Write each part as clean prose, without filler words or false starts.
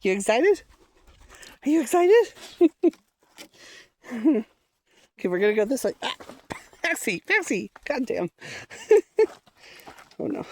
You excited? Are you excited? Okay, we're gonna go this way. Ah, Paxi! Goddamn. Oh no.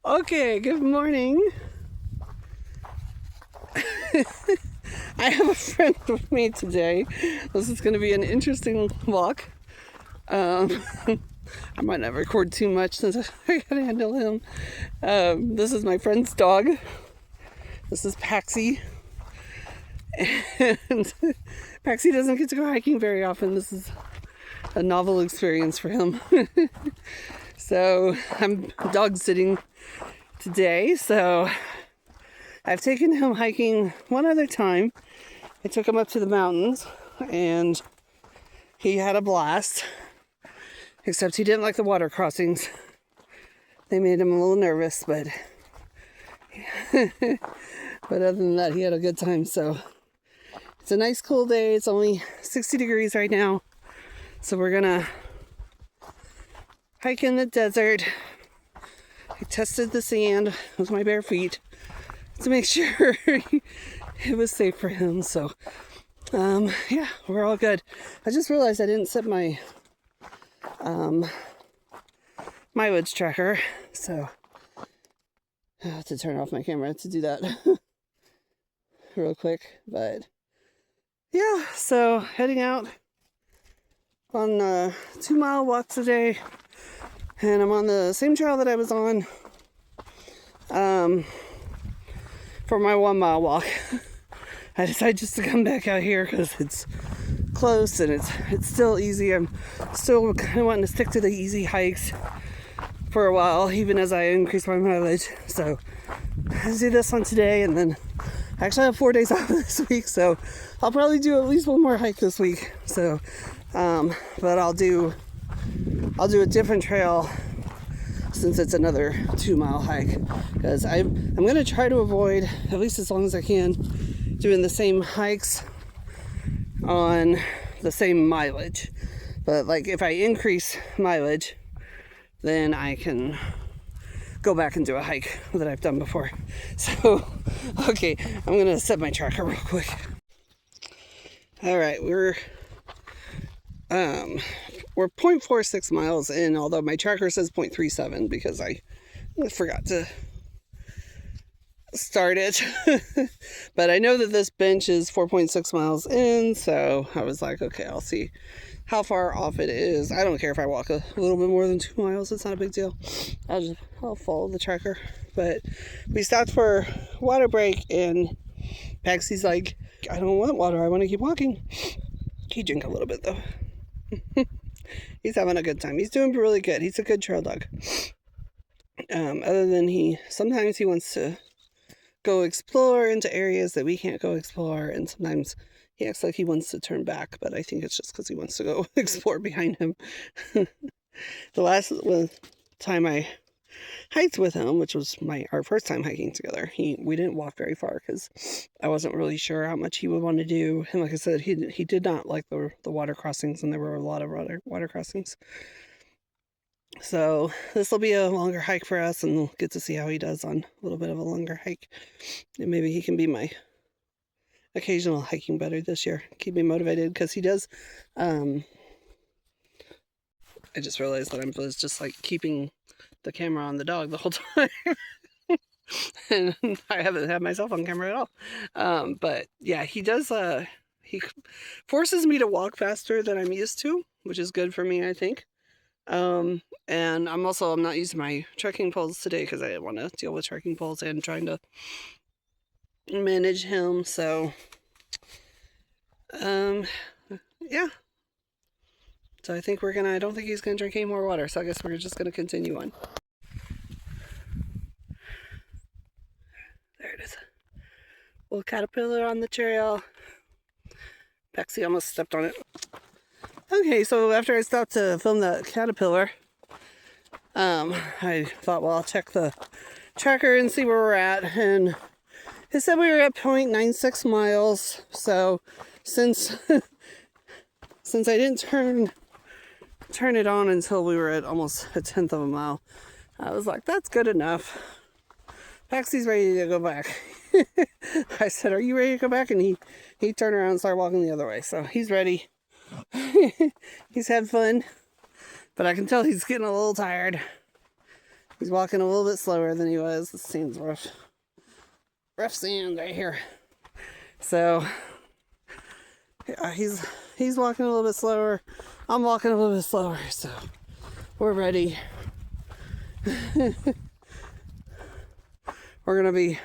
Okay, good morning. I have a friend with me today. This is gonna be an interesting walk. I might not record too much since I gotta handle him. This is my friend's dog. This is Paxi. And Paxi doesn't get to go hiking very often. This is a novel experience for him. So I'm dog sitting today. So I've taken him hiking one other time. I took him up to the mountains and he had a blast. Except he didn't like the water crossings. They made him a little nervous, but other than that, he had a good time. So it's a nice cool day. It's only 60 degrees right now. So we're gonna hike in the desert. I tested the sand with my bare feet to make sure it was safe for him. So yeah, we're all good. I just realized I didn't set my mileage tracker, so I have to turn off my camera to do that real quick. But yeah, so heading out on 2-mile walks today, and I'm on the same trail that I was on for my 1-mile walk. I decided just to come back out here because it's close and it's still easy. I'm still kind of wanting to stick to the easy hikes for a while, even as I increase my mileage. So I'll do this one today, and then I actually have 4 days off this week, so I'll probably do at least one more hike this week. So but I'll do a different trail since it's another 2-mile hike, because I'm gonna try to avoid, at least as long as I can, doing the same hikes on the same mileage. But like if I increase mileage, then I can go back and do a hike that I've done before. So okay, I'm gonna set my tracker real quick. All right, we're 0.46 miles in, although my tracker says 0.37 because I forgot to start it. But I know that this bench is 4.6 miles in, so I was like, okay, I'll see how far off it is. I don't care if I walk a little bit more than 2 miles. It's not a big deal. I'll follow the tracker. But we stopped for water break, and Paxi's like, I don't want water, I want to keep walking. He drank a little bit though. He's having a good time. He's doing really good. He's a good trail dog. Other than sometimes he wants to go explore into areas that we can't go explore, and sometimes he acts like he wants to turn back, but I think it's just because he wants to go explore behind him. The last time I hiked with him, which was our first time hiking together, we didn't walk very far because I wasn't really sure how much he would want to do. And like I said, he did not like the water crossings, and there were a lot of water crossings. So this will be a longer hike for us, and we'll get to see how he does on a little bit of a longer hike. And maybe he can be my occasional hiking buddy this year. Keep me motivated, because he does. I just realized that I was just like keeping the camera on the dog the whole time. And I haven't had myself on camera at all. But yeah, he does. He forces me to walk faster than I'm used to, which is good for me, I think. And I'm not using my trekking poles today because I didn't want to deal with trekking poles and trying to manage him. So yeah, so I think I don't think he's gonna drink any more water, so I guess we're just gonna continue on. There it is, little caterpillar on the trail. Paxi almost stepped on it. Okay, so after I stopped to film the caterpillar, I thought, well, I'll check the tracker and see where we're at, and it said we were at 0.96 miles. So since I didn't turn it on until we were at almost 1/10 of a mile, I was like, that's good enough. Paxie's ready to go back. I said, are you ready to go back? And he turned around and started walking the other way. So he's ready. He's had fun. But I can tell he's getting a little tired. He's walking a little bit slower than he was. This seems rough. Rough sand right here. So yeah, he's walking a little bit slower. I'm walking a little bit slower. So we're ready. We're gonna be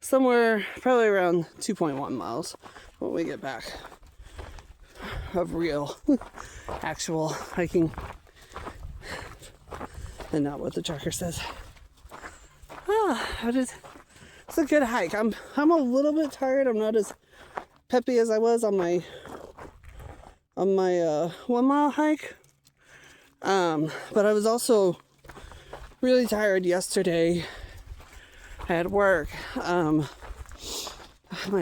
somewhere probably around 2.1 miles when we get back of real actual hiking and not what the tracker says. It's a good hike. I'm a little bit tired. I'm not as peppy as I was on my 1 mile hike. But I was also really tired yesterday at work. My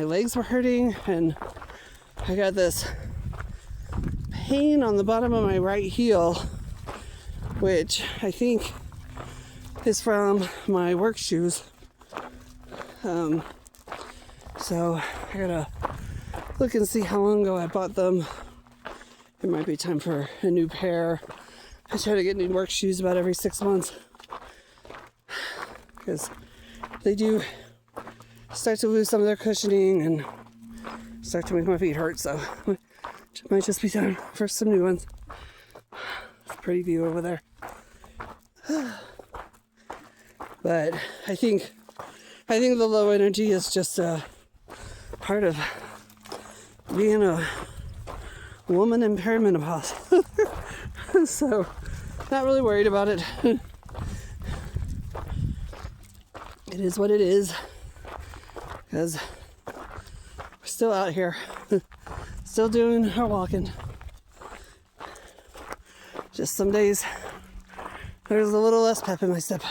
legs were hurting and I got this pain on the bottom of my right heel, which I think is from my work shoes. So I gotta look and see how long ago I bought them. It might be time for a new pair. I try to get new work shoes about every 6 months because they do start to lose some of their cushioning and start to make my feet hurt. So it might just be time for some new ones. It's a pretty view over there. But I think the low energy is just a part of being a woman in perimenopause. So, not really worried about it. It is what it is. Because we're still out here. Still doing our walking. Just some days there's a little less pep in my step.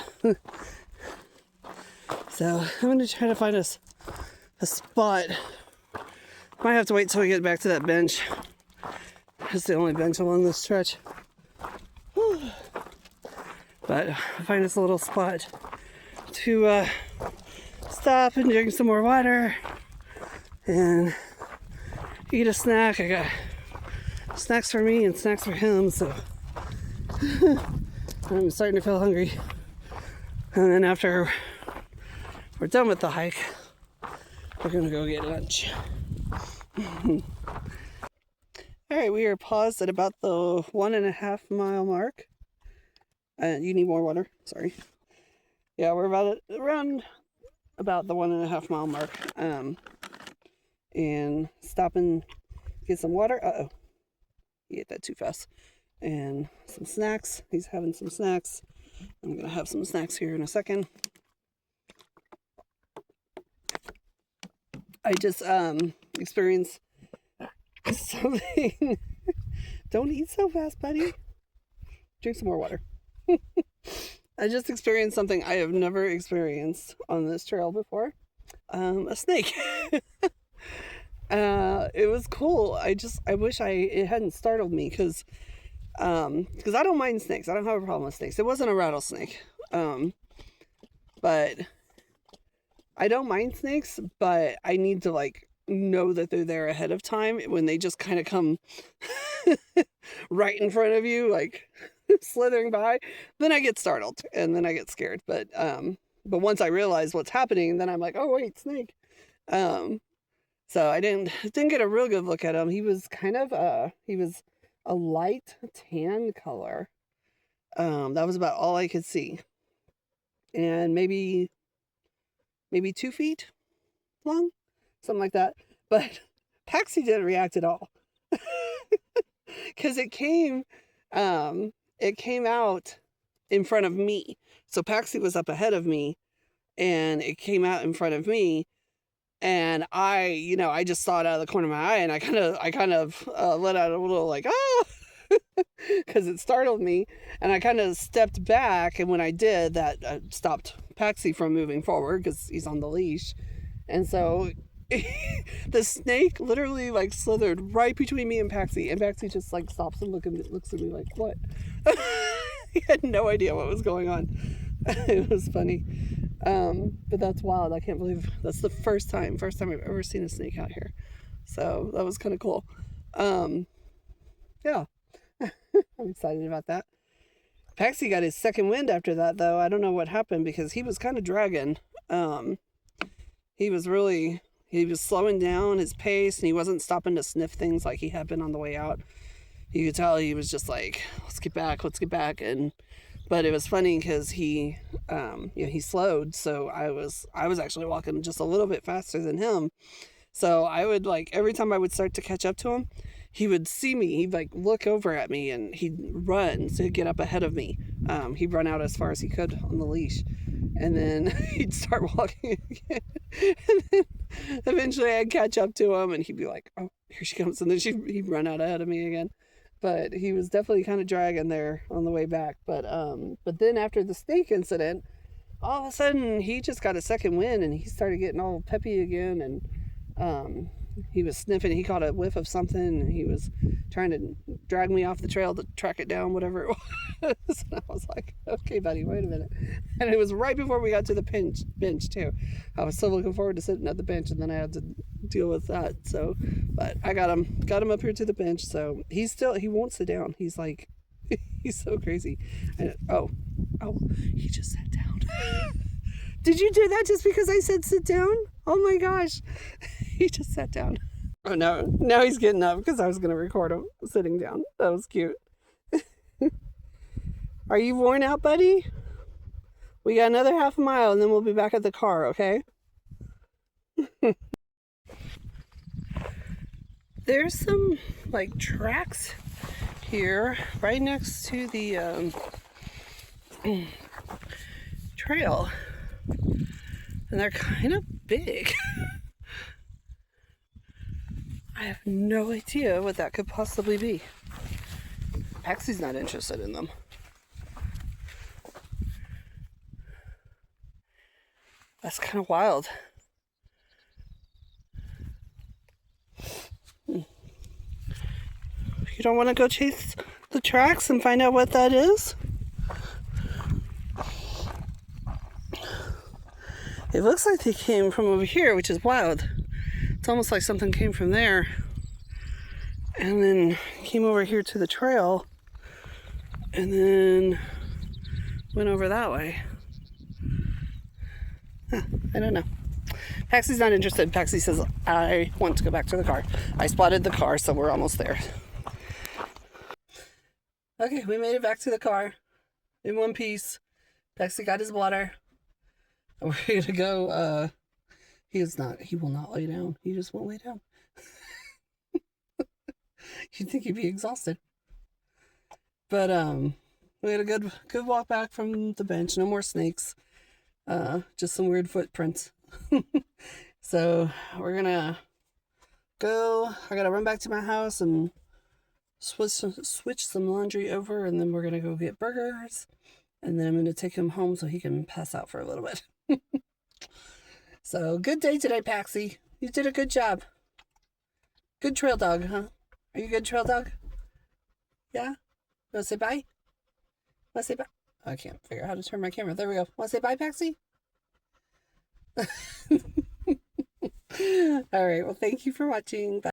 So I'm going to try to find us a spot. Might have to wait till we get back to that bench. It's the only bench along this stretch. But find us a little spot to stop and drink some more water and eat a snack. I got snacks for me and snacks for him, so I'm starting to feel hungry. And then after we're done with the hike, we're gonna go get lunch. Alright, we are paused at about the 1.5 mile mark. You need more water? Sorry. Yeah, we're around about the 1.5 mile mark. And stop and get some water. Uh-oh. He ate that too fast. And some snacks. He's having some snacks. I'm going to have some snacks here in a second. I just experienced something. Don't eat so fast, buddy. Drink some more water. I just experienced something I have never experienced on this trail before. A snake. It was cool. I wish it hadn't startled me because I don't mind snakes. I don't have a problem with snakes. It wasn't a rattlesnake. But I don't mind snakes, but I need to know that they're there ahead of time. When they just kind of come right in front of you, slithering by, then I get startled and then I get scared. But once I realize what's happening, then I'm like, oh wait, snake. So I didn't get a real good look at him. He was he was a light tan color. That was about all I could see. And maybe 2 feet long, something like that. But Paxi didn't react at all. Because it came out in front of me. So Paxi was up ahead of me and it came out in front of me. And I just saw it out of the corner of my eye and I kind of let out a little oh, because it startled me. And I kind of stepped back. And when I did, that stopped Paxi from moving forward because he's on the leash. And so the snake literally slithered right between me and Paxi. And Paxi just stops and looks at me like, what? He had no idea what was going on. It was funny. But that's wild. I can't believe that's the first time I've ever seen a snake out here. So that was kind of cool. Yeah, I'm excited about that. Paxi got his second wind after that, though. I don't know what happened because he was kind of dragging. He was slowing down his pace and he wasn't stopping to sniff things like he had been on the way out. You could tell he was just like, let's get back. But it was funny because he slowed. So I was actually walking just a little bit faster than him. So I would every time I would start to catch up to him, he would see me. He'd look over at me and he'd run to get up ahead of me. He'd run out as far as he could on the leash. And then he'd start walking again. And then eventually I'd catch up to him and he'd be like, oh, here she comes. And then he'd run out ahead of me again. But he was definitely kind of dragging there on the way back. But then after the snake incident, all of a sudden he just got a second wind and he started getting all peppy again. And he was sniffing. He caught a whiff of something and he was trying to drag me off the trail to track it down, whatever it was. And I was like, okay, buddy, wait a minute. And it was right before we got to the bench too. I was so looking forward to sitting at the bench, and then I had to deal with that. So, but I got him up here to the bench. So he won't sit down. He's like, he's so crazy. And, oh, he just sat down. Did you do that just because I said sit down? Oh my gosh. He just sat down. Oh no, now he's getting up because I was going to record him sitting down. That was cute. Are you worn out, buddy? We got another half a mile and then we'll be back at the car, okay? There's some tracks here right next to the trail. And they're kind of big. I have no idea what that could possibly be. Paxi's not interested in them. That's kind of wild. You don't want to go chase the tracks and find out what that is? It looks like they came from over here, which is wild. It's almost like something came from there and then came over here to the trail and then went over that way. Huh, I don't know. Paxi's not interested. Paxi says, I want to go back to the car. I spotted the car, so we're almost there. Okay, we made it back to the car in one piece. Paxi got his water. We're gonna go, he will not lay down. He just won't lay down. You'd think he'd be exhausted. But, we had a good walk back from the bench. No more snakes. Just some weird footprints. So, we're gonna go. I gotta run back to my house and switch some laundry over, and then we're gonna go get burgers. And then I'm gonna take him home so he can pass out for a little bit. So, good day today, Paxi. You did a good job. Good trail dog, huh? Are you a good trail dog? Yeah? Want to say bye? Want to say bye? I can't figure out how to turn my camera. There we go. Want to say bye, Paxi? All right. Well, thank you for watching. Bye.